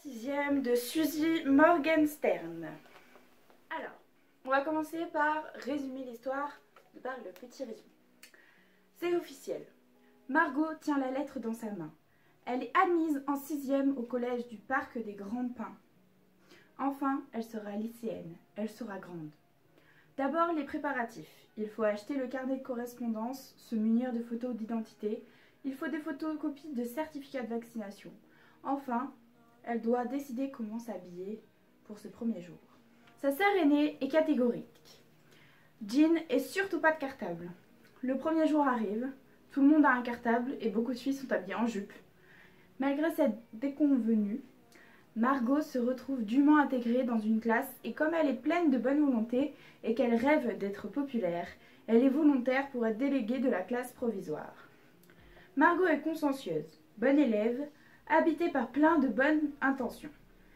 sixième de Suzy Morgenstern. Alors, on va commencer par résumer l'histoire, par le petit résumé. C'est officiel. Margot tient la lettre dans sa main. Elle est admise en sixième au collège du Parc des Grands Pins. Enfin, elle sera lycéenne, elle sera grande. D'abord, les préparatifs. Il faut acheter le carnet de correspondance, se munir de photos d'identité. Il faut des photocopies de certificats de vaccination. Enfin, elle doit décider comment s'habiller pour ce premier jour. Sa sœur aînée est catégorique. Jean est surtout pas de cartable. Le premier jour arrive, tout le monde a un cartable et beaucoup de filles sont habillées en jupe. Malgré cette déconvenue, Margot se retrouve dûment intégrée dans une classe et comme elle est pleine de bonne volonté et qu'elle rêve d'être populaire, elle est volontaire pour être déléguée de la classe provisoire. Margot est consciencieuse, bonne élève, habitée par plein de bonnes intentions.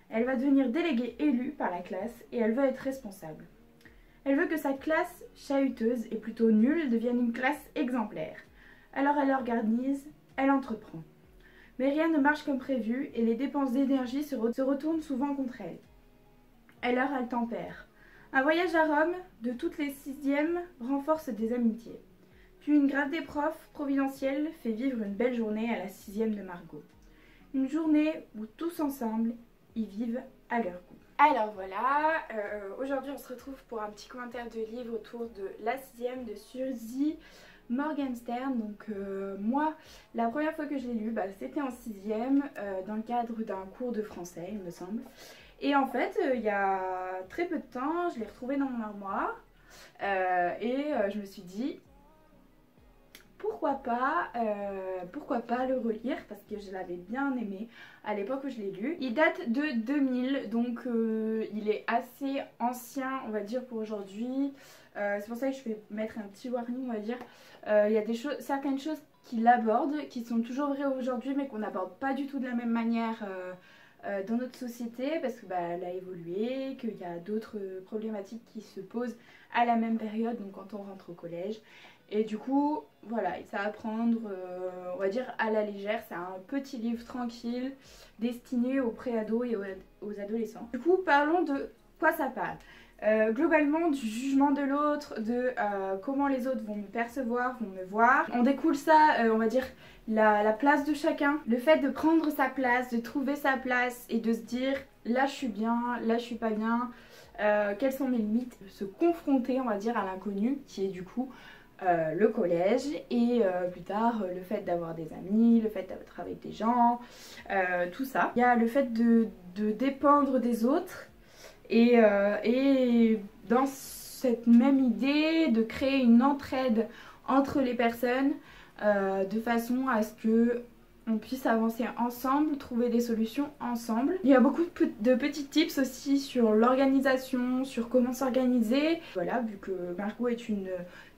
Elle va devenir déléguée élue par la classe et elle veut être responsable. Elle veut que sa classe chahuteuse et plutôt nulle devienne une classe exemplaire. Alors elle organise, elle entreprend. Mais rien ne marche comme prévu et les dépenses d'énergie se retournent souvent contre elle. Alors elle tempère. Un voyage à Rome de toutes les sixièmes renforce des amitiés. Puis une grève des profs providentielle fait vivre une belle journée à la sixième de Margot. Une journée où tous ensemble y vivent à leur goût. Alors voilà, aujourd'hui on se retrouve pour un petit commentaire de livre autour de la sixième de Suzy Morgenstern. Donc moi, la première fois que je l'ai lu, c'était en sixième dans le cadre d'un cours de français, il me semble. Et en fait, il y a très peu de temps, je l'ai retrouvé dans mon armoire et je me suis dit pourquoi pas le relire parce que je l'avais bien aimé à l'époque où je l'ai lu. Il date de 2000 donc il est assez ancien on va dire pour aujourd'hui. C'est pour ça que je vais mettre un petit warning on va dire. Il y a certaines choses qu'il aborde qui sont toujours vraies aujourd'hui mais qu'on n'aborde pas du tout de la même manière dans notre société parce que elle a évolué, qu'il y a d'autres problématiques qui se posent à la même période donc quand on rentre au collège. Et du coup, voilà, ça va prendre, on va dire, à la légère. C'est un petit livre tranquille, destiné aux pré-ados et aux adolescents. Du coup, parlons de quoi ça parle. Globalement, du jugement de l'autre, de comment les autres vont me percevoir, vont me voir. On découle ça, on va dire, la place de chacun. Le fait de prendre sa place, de trouver sa place et de se dire, là je suis bien, là je suis pas bien. Quelles sont mes limites. Se confronter, on va dire, à l'inconnu, qui est du coup... le collège et plus tard le fait d'avoir des amis, le fait d'être avec des gens, tout ça. Il y a le fait de dépendre des autres et dans cette même idée de créer une entraide entre les personnes de façon à ce que on puisse avancer ensemble, trouver des solutions ensemble. Il y a beaucoup de petits tips aussi sur l'organisation, sur comment s'organiser. Voilà, vu que Margot est une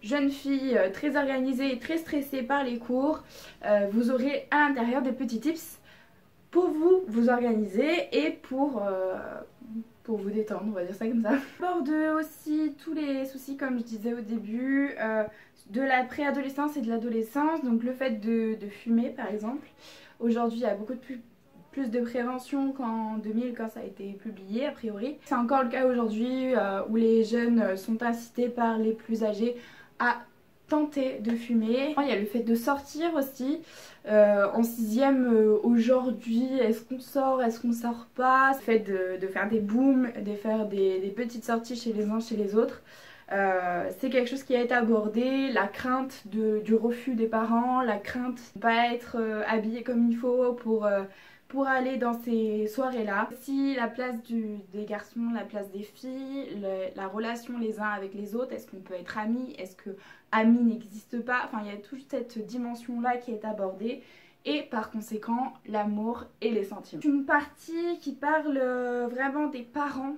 jeune fille très organisée et très stressée par les cours, vous aurez à l'intérieur des petits tips pour vous organiser et pour vous détendre, on va dire ça comme ça. On aborde aussi tous les soucis, comme je disais au début, de la préadolescence et de l'adolescence, donc le fait de fumer par exemple. Aujourd'hui il y a beaucoup de plus de prévention qu'en 2000 quand ça a été publié a priori. C'est encore le cas aujourd'hui où les jeunes sont incités par les plus âgés à tenter de fumer. Il y a le fait de sortir aussi. En sixième aujourd'hui, est-ce qu'on sort, est-ce qu'on sort pas? Le fait de faire des booms, de faire des petites sorties chez les uns, chez les autres. C'est quelque chose qui a été abordé, la crainte du refus des parents, la crainte de ne pas être habillé comme il faut pour aller dans ces soirées-là. Aussi la place des garçons, la place des filles, la relation les uns avec les autres, est-ce qu'on peut être amis, est-ce que amis n'existe pas, enfin il y a toute cette dimension-là qui est abordée. Et par conséquent, l'amour et les sentiments. Une partie qui parle vraiment des parents,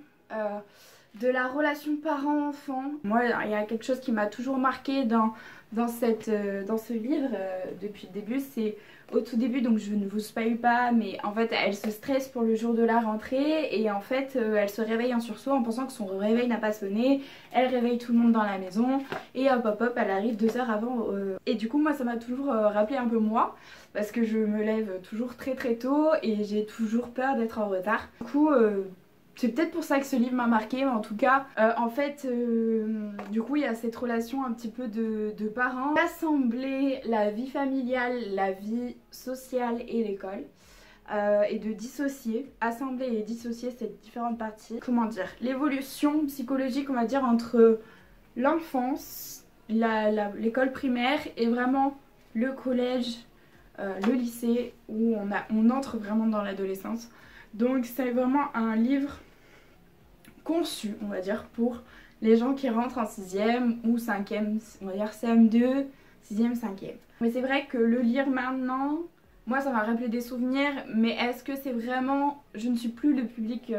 de la relation parent-enfant. Moi, il y a quelque chose qui m'a toujours marqué dans ce livre depuis le début, c'est au tout début, donc je ne vous spoil pas, mais en fait elle se stresse pour le jour de la rentrée et en fait elle se réveille en sursaut en pensant que son réveil n'a pas sonné, elle réveille tout le monde dans la maison et hop hop hop elle arrive 2 heures avant et du coup moi ça m'a toujours rappelé un peu moi parce que je me lève toujours très très tôt et j'ai toujours peur d'être en retard. Du coup c'est peut-être pour ça que ce livre m'a marqué, mais en tout cas, en fait, du coup, il y a cette relation un petit peu de parents. Assembler la vie familiale, la vie sociale et l'école. Et de dissocier, assembler et dissocier ces différentes parties. Comment dire, l'évolution psychologique, on va dire, entre l'enfance, l'école primaire et vraiment le collège, le lycée, où on entre vraiment dans l'adolescence. Donc c'est vraiment un livre conçu, on va dire, pour les gens qui rentrent en 6e ou 5e, on va dire CM2, 6e, 5e. Mais c'est vrai que le lire maintenant, moi ça m'a rappelé des souvenirs, mais est-ce que c'est vraiment... Je ne suis plus le public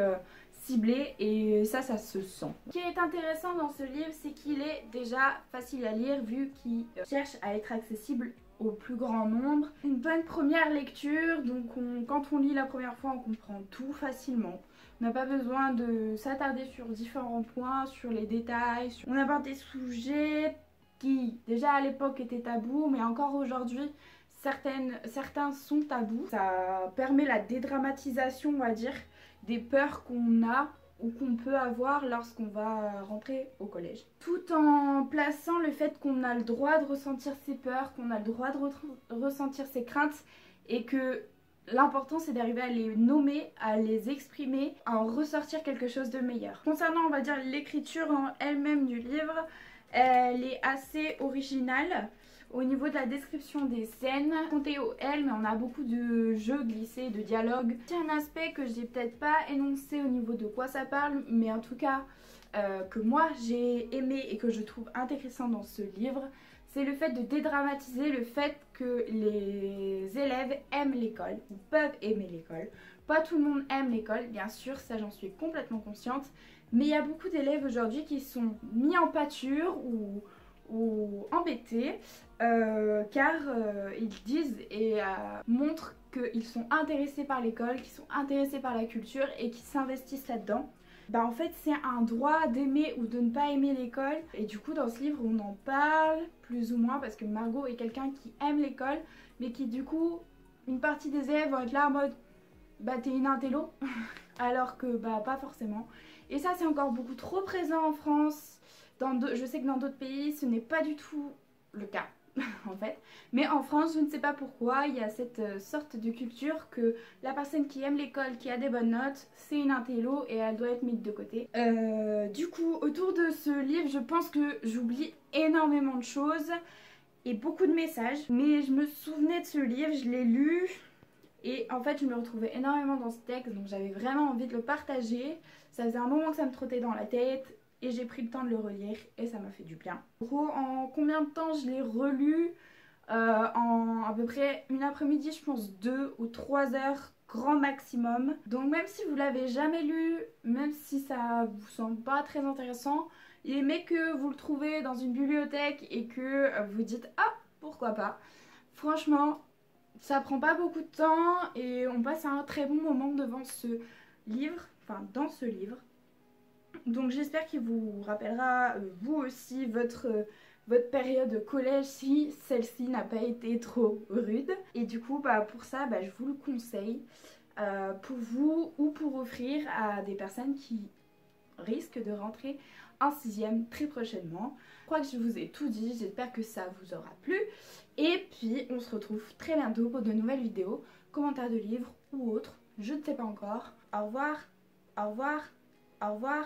ciblé et ça se sent. Ce qui est intéressant dans ce livre, c'est qu'il est déjà facile à lire vu qu'il cherche à être accessible au plus grand nombre. Une bonne première lecture, donc quand on lit la première fois on comprend tout facilement. On n'a pas besoin de s'attarder sur différents points, sur les détails. On aborde des sujets qui déjà à l'époque étaient tabous, mais encore aujourd'hui certains sont tabous. Ça permet la dédramatisation, on va dire, des peurs qu'on a ou qu'on peut avoir lorsqu'on va rentrer au collège. Tout en plaçant le fait qu'on a le droit de ressentir ses peurs, qu'on a le droit de ressentir ses craintes et que l'important c'est d'arriver à les nommer, à les exprimer, à en ressortir quelque chose de meilleur. Concernant on va dire l'écriture en elle-même du livre, elle est assez originale. Au niveau de la description des scènes, comptez au L, mais on a beaucoup de jeux glissés, de dialogues. C'est un aspect que j'ai peut-être pas énoncé au niveau de quoi ça parle, mais en tout cas que moi j'ai aimé et que je trouve intéressant dans ce livre, c'est le fait de dédramatiser le fait que les élèves aiment l'école, ou peuvent aimer l'école. Pas tout le monde aime l'école, bien sûr, ça j'en suis complètement consciente, mais il y a beaucoup d'élèves aujourd'hui qui sont mis en pâture ou embêtés car ils disent et montrent qu'ils sont intéressés par l'école, qu'ils sont intéressés par la culture et qu'ils s'investissent là-dedans. Bah en fait c'est un droit d'aimer ou de ne pas aimer l'école et du coup dans ce livre on en parle plus ou moins parce que Margot est quelqu'un qui aime l'école mais qui du coup une partie des élèves vont être là en mode bah t'es une intello alors que bah pas forcément et ça c'est encore beaucoup trop présent en France. Je sais que dans d'autres pays ce n'est pas du tout le cas en fait, mais en France je ne sais pas pourquoi il y a cette sorte de culture que la personne qui aime l'école, qui a des bonnes notes, c'est une intello et elle doit être mise de côté. Du coup autour de ce livre je pense que j'oublie énormément de choses et beaucoup de messages, mais je me souvenais de ce livre, je l'ai lu et en fait je me retrouvais énormément dans ce texte donc j'avais vraiment envie de le partager. Ça faisait un moment que ça me trottait dans la tête et j'ai pris le temps de le relire et ça m'a fait du bien. En gros, en combien de temps je l'ai relu en à peu près une après-midi, je pense 2 ou 3 heures grand maximum. Donc même si vous l'avez jamais lu, même si ça vous semble pas très intéressant, mais que vous le trouvez dans une bibliothèque et que vous dites ah pourquoi pas, franchement ça prend pas beaucoup de temps et on passe un très bon moment devant ce livre, enfin dans ce livre. Donc j'espère qu'il vous rappellera vous aussi votre période collège si celle-ci n'a pas été trop rude. Et du coup bah, pour ça je vous le conseille pour vous ou pour offrir à des personnes qui risquent de rentrer en 6e très prochainement. Je crois que je vous ai tout dit, j'espère que ça vous aura plu. Et puis on se retrouve très bientôt pour de nouvelles vidéos, commentaires de livres ou autres, je ne sais pas encore. Au revoir, au revoir, au revoir.